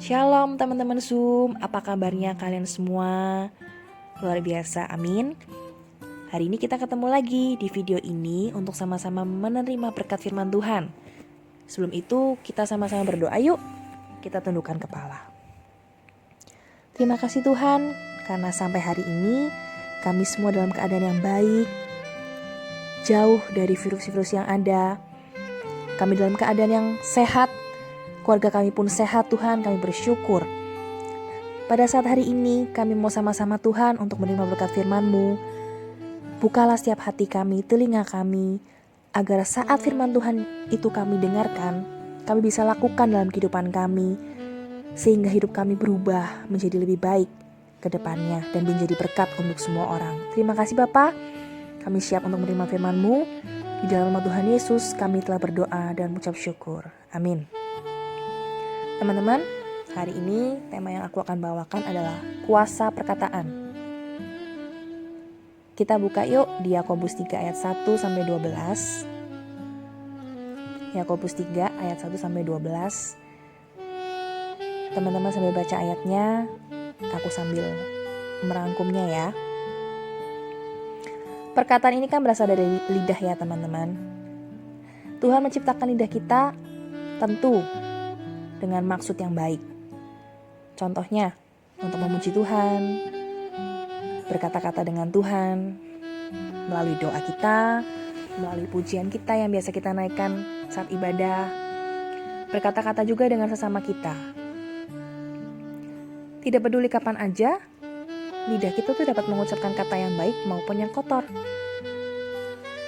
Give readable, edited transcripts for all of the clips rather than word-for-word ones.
Shalom teman-teman Zoom, apa kabarnya kalian semua? Luar biasa, amin. Hari ini kita ketemu lagi di video ini untuk sama-sama menerima berkat firman Tuhan. Sebelum itu kita sama-sama berdoa yuk. Kita tundukkan kepala. Terima kasih Tuhan, karena sampai hari ini kami semua dalam keadaan yang baik, jauh dari virus-virus yang ada. Kami dalam keadaan yang sehat, keluarga kami pun sehat Tuhan, kami bersyukur. Pada saat hari ini kami mau sama-sama Tuhan untuk menerima berkat firman-Mu. Bukalah setiap hati kami, telinga kami, agar saat firman Tuhan itu kami dengarkan, kami bisa lakukan dalam kehidupan kami, sehingga hidup kami berubah menjadi lebih baik ke depannya dan menjadi berkat untuk semua orang. Terima kasih Bapa, kami siap untuk menerima firman-Mu. Di dalam nama Tuhan Yesus kami telah berdoa dan mengucap syukur. Amin. Teman-teman, hari ini tema yang aku akan bawakan adalah kuasa perkataan. Kita buka yuk di Yakobus 3 ayat 1 sampai 12. Yakobus 3 ayat 1 sampai 12. Teman-teman sambil baca ayatnya, aku sambil merangkumnya ya. Perkataan ini kan berasal dari lidah ya teman-teman. Tuhan menciptakan lidah kita tentu dengan maksud yang baik. Contohnya, untuk memuji Tuhan, berkata-kata dengan Tuhan, melalui doa kita, melalui pujian kita yang biasa kita naikkan saat ibadah, berkata-kata juga dengan sesama kita. Tidak peduli kapan aja, lidah kita tuh dapat mengucapkan kata yang baik maupun yang kotor.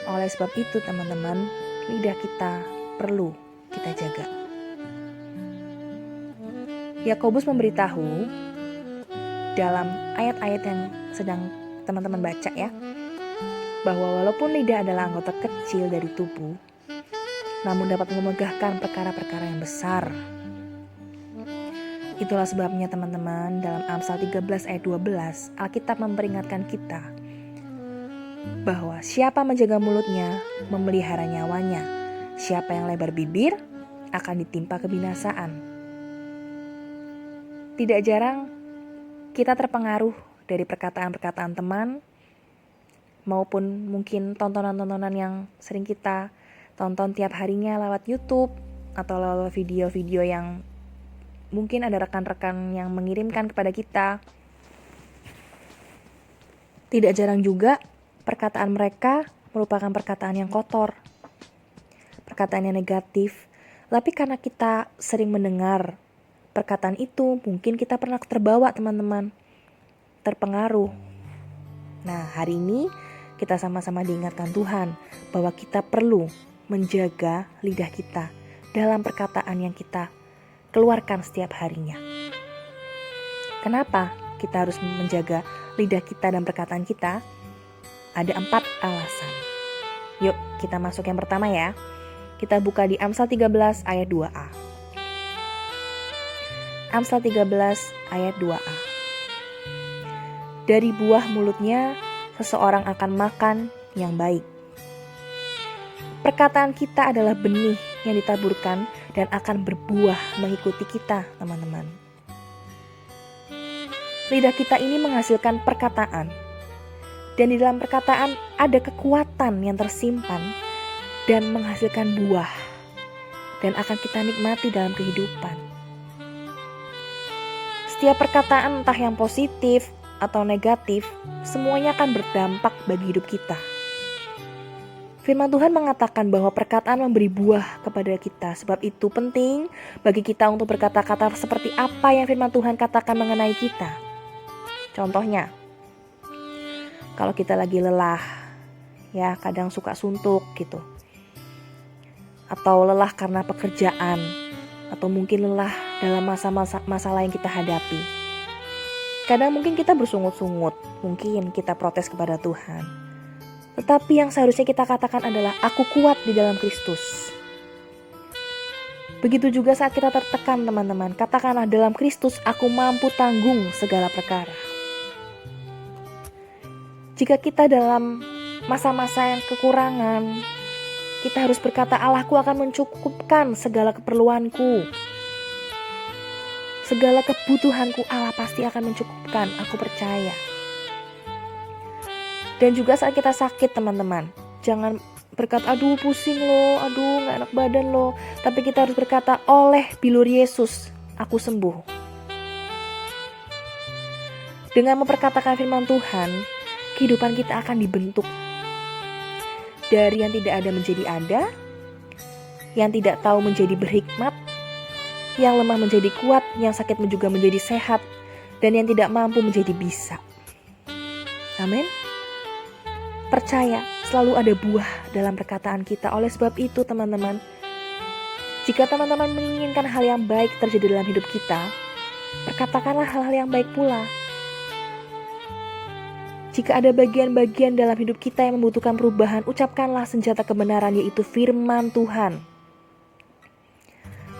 Oleh sebab itu teman-teman, lidah kita perlu kita jaga. Yakobus memberitahu dalam ayat-ayat yang sedang teman-teman baca ya, bahwa walaupun lidah adalah anggota kecil dari tubuh, namun dapat memegahkan perkara-perkara yang besar. Itulah sebabnya teman-teman, dalam Amsal 13 ayat 12, Alkitab memperingatkan kita bahwa siapa menjaga mulutnya memelihara nyawanya, siapa yang lebar bibir akan ditimpa kebinasaan. Tidak jarang kita terpengaruh dari perkataan-perkataan teman maupun mungkin tontonan-tontonan yang sering kita tonton tiap harinya lewat YouTube atau lewat video-video yang mungkin ada rekan-rekan yang mengirimkan kepada kita. Tidak jarang juga perkataan mereka merupakan perkataan yang kotor, perkataan yang negatif. Tapi karena kita sering mendengar perkataan itu, mungkin kita pernah terbawa teman-teman, terpengaruh. Nah, hari ini kita sama-sama diingatkan Tuhan bahwa kita perlu menjaga lidah kita dalam perkataan yang kita keluarkan setiap harinya. Kenapa kita harus menjaga lidah kita dan perkataan kita? Ada 4 alasan. Yuk kita masuk yang pertama ya. Kita buka di Amsal 13 ayat 2a. Amsal 13 ayat 2a. Dari buah mulutnya seseorang akan makan yang baik. Perkataan kita adalah benih yang ditaburkan dan akan berbuah mengikuti kita, teman-teman. Lidah kita ini menghasilkan perkataan. Dan di dalam perkataan ada kekuatan yang tersimpan dan menghasilkan buah. Dan akan kita nikmati dalam kehidupan. Setiap perkataan entah yang positif atau negatif, semuanya akan berdampak bagi hidup kita. Firman Tuhan mengatakan bahwa perkataan memberi buah kepada kita. Sebab itu penting bagi kita untuk berkata-kata seperti apa yang firman Tuhan katakan mengenai kita. Contohnya, kalau kita lagi lelah, ya kadang suka suntuk gitu. Atau lelah karena pekerjaan, atau mungkin lelah dalam masalah yang kita hadapi. Kadang mungkin kita bersungut-sungut, mungkin kita protes kepada Tuhan. Tetapi yang seharusnya kita katakan adalah, aku kuat di dalam Kristus. Begitu juga saat kita tertekan teman-teman, katakanlah dalam Kristus aku mampu tanggung segala perkara. Jika kita dalam masa-masa yang kekurangan, kita harus berkata, Allahku akan mencukupkan segala keperluanku. Segala kebutuhanku Allah pasti akan mencukupkan, aku percaya. Dan juga saat kita sakit teman-teman, jangan berkata, aduh pusing loh, aduh gak enak badan loh. Tapi kita harus berkata, oleh bilur Yesus, aku sembuh. Dengan memperkatakan firman Tuhan, kehidupan kita akan dibentuk. Dari yang tidak ada menjadi ada, yang tidak tahu menjadi berhikmat, yang lemah menjadi kuat, yang sakit juga menjadi sehat, dan yang tidak mampu menjadi bisa. Amin. Percaya, selalu ada buah dalam perkataan kita. Oleh sebab itu teman-teman, jika teman-teman menginginkan hal yang baik terjadi dalam hidup kita, perkatakanlah hal-hal yang baik pula. Jika ada bagian-bagian dalam hidup kita yang membutuhkan perubahan, ucapkanlah senjata kebenaran, yaitu firman Tuhan.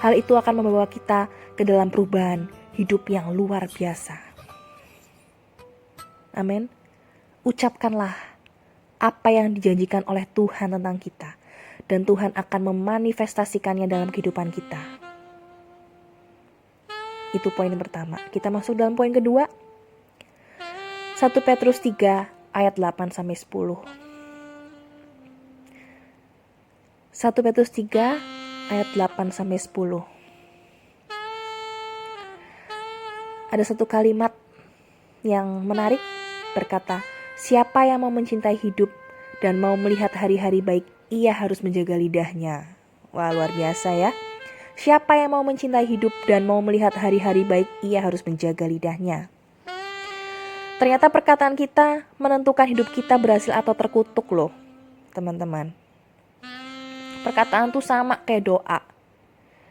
Hal itu akan membawa kita ke dalam perubahan hidup yang luar biasa. Amin. Ucapkanlah apa yang dijanjikan oleh Tuhan tentang kita, dan Tuhan akan memanifestasikannya dalam kehidupan kita. Itu poin yang pertama. Kita masuk dalam poin kedua. 1 Petrus 3 ayat 8-10. 1 Petrus 3 ayat 8-10. Ada satu kalimat yang menarik berkata, siapa yang mau mencintai hidup dan mau melihat hari-hari baik, ia harus menjaga lidahnya. Wah, luar biasa ya. Siapa yang mau mencintai hidup dan mau melihat hari-hari baik, ia harus menjaga lidahnya. Ternyata perkataan kita menentukan hidup kita berhasil atau terkutuk loh, teman-teman. Perkataan tuh sama kayak doa.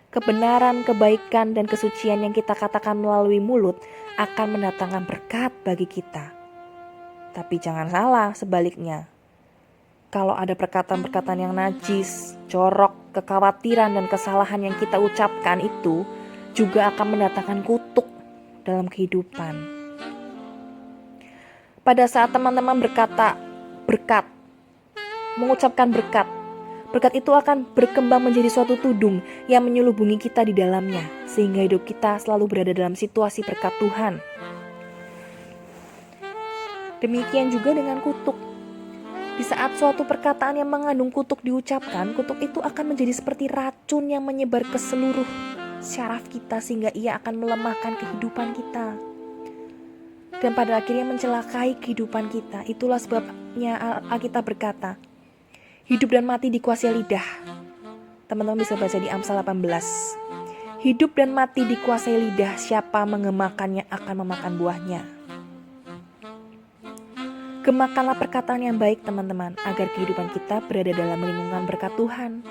Kebenaran, kebaikan, dan kesucian yang kita katakan melalui mulut akan mendatangkan berkat bagi kita. Tapi jangan salah, sebaliknya. Kalau ada perkataan-perkataan yang najis, jorok, kekhawatiran, dan kesalahan yang kita ucapkan itu juga akan mendatangkan kutuk dalam kehidupan. Pada saat teman-teman berkata berkat, mengucapkan berkat itu akan berkembang menjadi suatu tudung yang menyelubungi kita di dalamnya, sehingga hidup kita selalu berada dalam situasi berkat Tuhan. Demikian juga dengan kutuk. Di saat suatu perkataan yang mengandung kutuk diucapkan, kutuk itu akan menjadi seperti racun yang menyebar ke seluruh syaraf kita, sehingga ia akan melemahkan kehidupan kita. Dan pada akhirnya mencelakai kehidupan kita. Itulah sebabnya Alkitab berkata, hidup dan mati dikuasai lidah. Teman-teman bisa baca di Amsal 18. Hidup dan mati dikuasai lidah, siapa mengemakannya akan memakan buahnya. Gemakanlah perkataan yang baik teman-teman, agar kehidupan kita berada dalam lingkungan berkat Tuhan.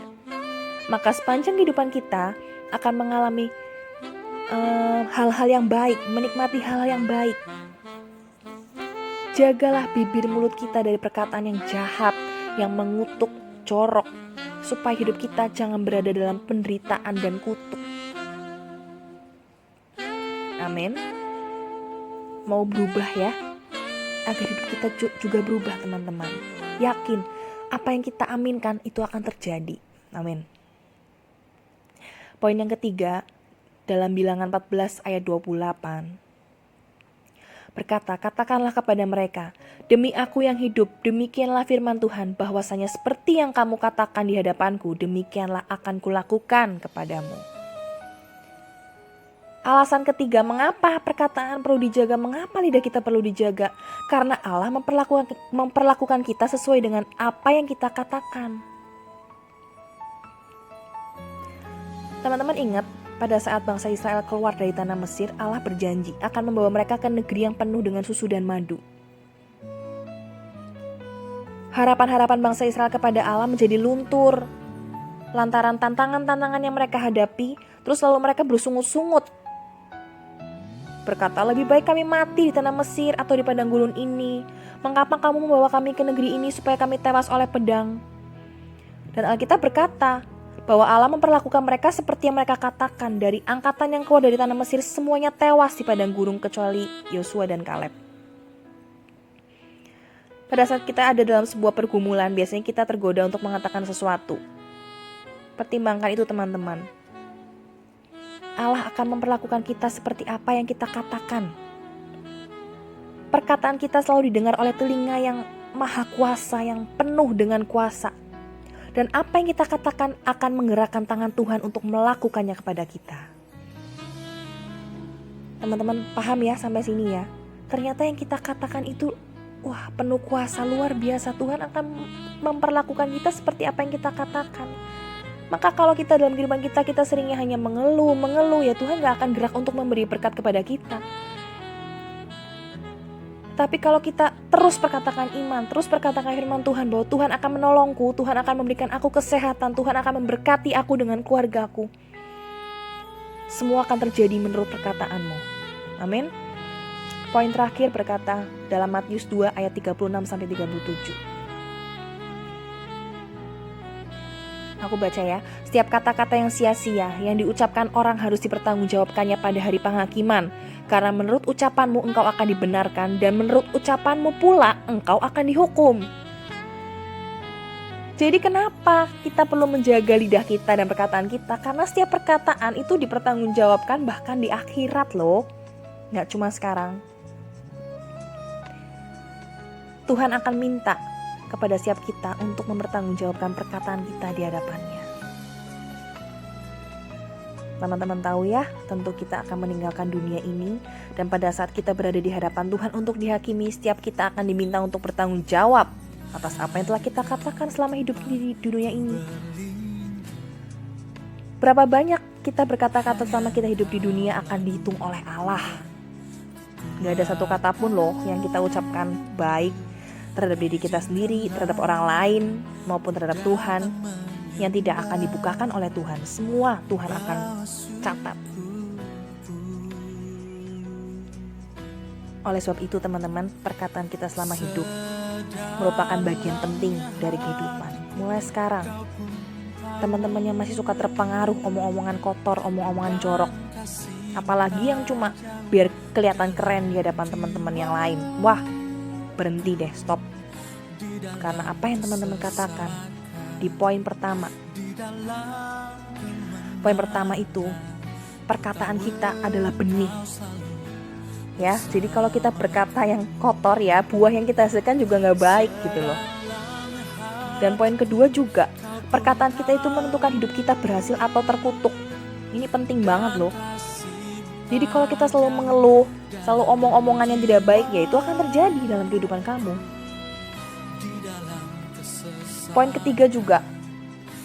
Maka sepanjang kehidupan kita akan mengalami hal-hal yang baik, menikmati hal-hal yang baik. Jagalah bibir mulut kita dari perkataan yang jahat, yang mengutuk, jorok, supaya hidup kita jangan berada dalam penderitaan dan kutuk. Amin. Mau berubah ya? Agar hidup kita juga berubah teman-teman. Yakin apa yang kita aminkan itu akan terjadi. Amin. Poin yang ketiga, dalam Bilangan 14 ayat 28. Berkata, katakanlah kepada mereka, demi aku yang hidup, demikianlah firman Tuhan, bahwasanya seperti yang kamu katakan di hadapanku, demikianlah akan kulakukan kepadamu. Alasan ketiga, mengapa perkataan perlu dijaga, mengapa lidah kita perlu dijaga? Karena Allah memperlakukan kita sesuai dengan apa yang kita katakan. Teman-teman ingat, pada saat bangsa Israel keluar dari tanah Mesir, Allah berjanji akan membawa mereka ke negeri yang penuh dengan susu dan madu. Harapan-harapan bangsa Israel kepada Allah menjadi luntur lantaran tantangan-tantangan yang mereka hadapi, terus lalu mereka bersungut-sungut. Berkata, lebih baik kami mati di tanah Mesir atau di padang gurun ini. Mengapa kamu membawa kami ke negeri ini supaya kami tewas oleh pedang? Dan Alkitab berkata bahwa Allah memperlakukan mereka seperti yang mereka katakan. Dari angkatan yang keluar dari tanah Mesir, semuanya tewas di padang gurun kecuali Yosua dan Kaleb. Pada saat kita ada dalam sebuah pergumulan, biasanya kita tergoda untuk mengatakan sesuatu. Pertimbangkan itu teman-teman. Allah akan memperlakukan kita seperti apa yang kita katakan. Perkataan kita selalu didengar oleh telinga yang maha kuasa, yang penuh dengan kuasa. Dan apa yang kita katakan akan menggerakkan tangan Tuhan untuk melakukannya kepada kita. Teman-teman paham ya sampai sini ya? Ternyata yang kita katakan itu penuh kuasa, luar biasa. Tuhan akan memperlakukan kita seperti apa yang kita katakan. Maka kalau kita dalam kehidupan kita seringnya hanya mengeluh ya, Tuhan gak akan gerak untuk memberi berkat kepada kita. Tapi kalau kita terus perkatakan iman, terus perkatakan firman Tuhan bahwa Tuhan akan menolongku, Tuhan akan memberikan aku kesehatan, Tuhan akan memberkati aku dengan keluargaku. Semua akan terjadi menurut perkataanmu. Amin. Poin terakhir berkata dalam Matius 2 ayat 36-37. Aku baca ya. Setiap kata-kata yang sia-sia yang diucapkan orang harus dipertanggungjawabkannya pada hari penghakiman. Karena menurut ucapanmu engkau akan dibenarkan, dan menurut ucapanmu pula engkau akan dihukum. Jadi kenapa kita perlu menjaga lidah kita dan perkataan kita? Karena setiap perkataan itu dipertanggungjawabkan bahkan di akhirat loh. Gak cuma sekarang. Tuhan akan minta kepada setiap kita untuk mempertanggungjawabkan perkataan kita di hadapannya. Teman-teman tahu ya, tentu kita akan meninggalkan dunia ini, dan pada saat kita berada di hadapan Tuhan untuk dihakimi, setiap kita akan diminta untuk bertanggung jawab atas apa yang telah kita katakan selama hidup di dunia ini. Berapa banyak kita berkata-kata selama kita hidup di dunia akan dihitung oleh Allah. Gak ada satu kata pun loh yang kita ucapkan baik terhadap diri kita sendiri, terhadap orang lain, maupun terhadap Tuhan, yang tidak akan dibukakan oleh Tuhan. Semua Tuhan akan catat. Oleh sebab itu teman-teman, perkataan kita selama hidup merupakan bagian penting dari kehidupan. Mulai sekarang, teman-teman yang masih suka terpengaruh omong-omongan kotor, omong-omongan jorok, apalagi yang cuma biar kelihatan keren di hadapan teman-teman yang lain, berhenti deh, stop. Karena apa yang teman-teman katakan di poin pertama itu, perkataan kita adalah benih. Ya, jadi kalau kita berkata yang kotor ya, buah yang kita hasilkan juga gak baik gitu loh. Dan poin kedua juga, perkataan kita itu menentukan hidup kita berhasil atau terkutuk. Ini penting banget loh. Jadi kalau kita selalu mengeluh, selalu omong-omongan yang tidak baik, ya itu akan terjadi dalam kehidupan kamu. Poin ketiga juga,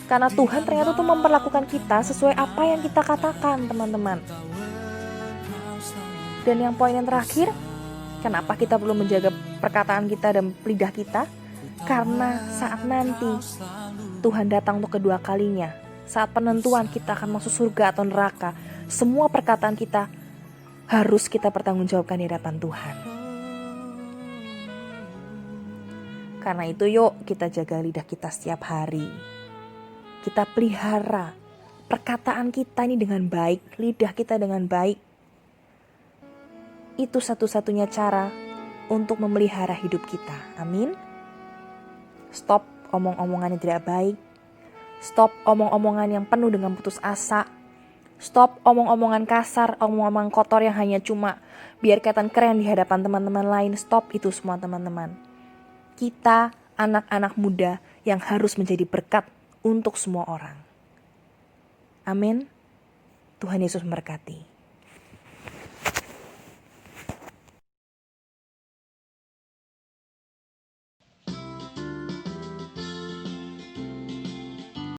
karena Tuhan ternyata tuh memperlakukan kita sesuai apa yang kita katakan, teman-teman. Dan yang poin yang terakhir, kenapa kita perlu menjaga perkataan kita dan lidah kita? Karena saat nanti Tuhan datang untuk kedua kalinya, saat penentuan kita akan masuk surga atau neraka, semua perkataan kita harus kita pertanggungjawabkan di hadapan Tuhan. Karena itu yuk kita jaga lidah kita setiap hari. Kita pelihara perkataan kita ini dengan baik, lidah kita dengan baik. Itu satu-satunya cara untuk memelihara hidup kita. Amin. Stop omong-omongan yang tidak baik. Stop omong-omongan yang penuh dengan putus asa. Stop omong-omongan kasar, omong-omongan kotor yang hanya cuma biar kelihatan keren di hadapan teman-teman lain. Stop itu semua teman-teman. Kita anak-anak muda yang harus menjadi berkat untuk semua orang. Amin. Tuhan Yesus memberkati.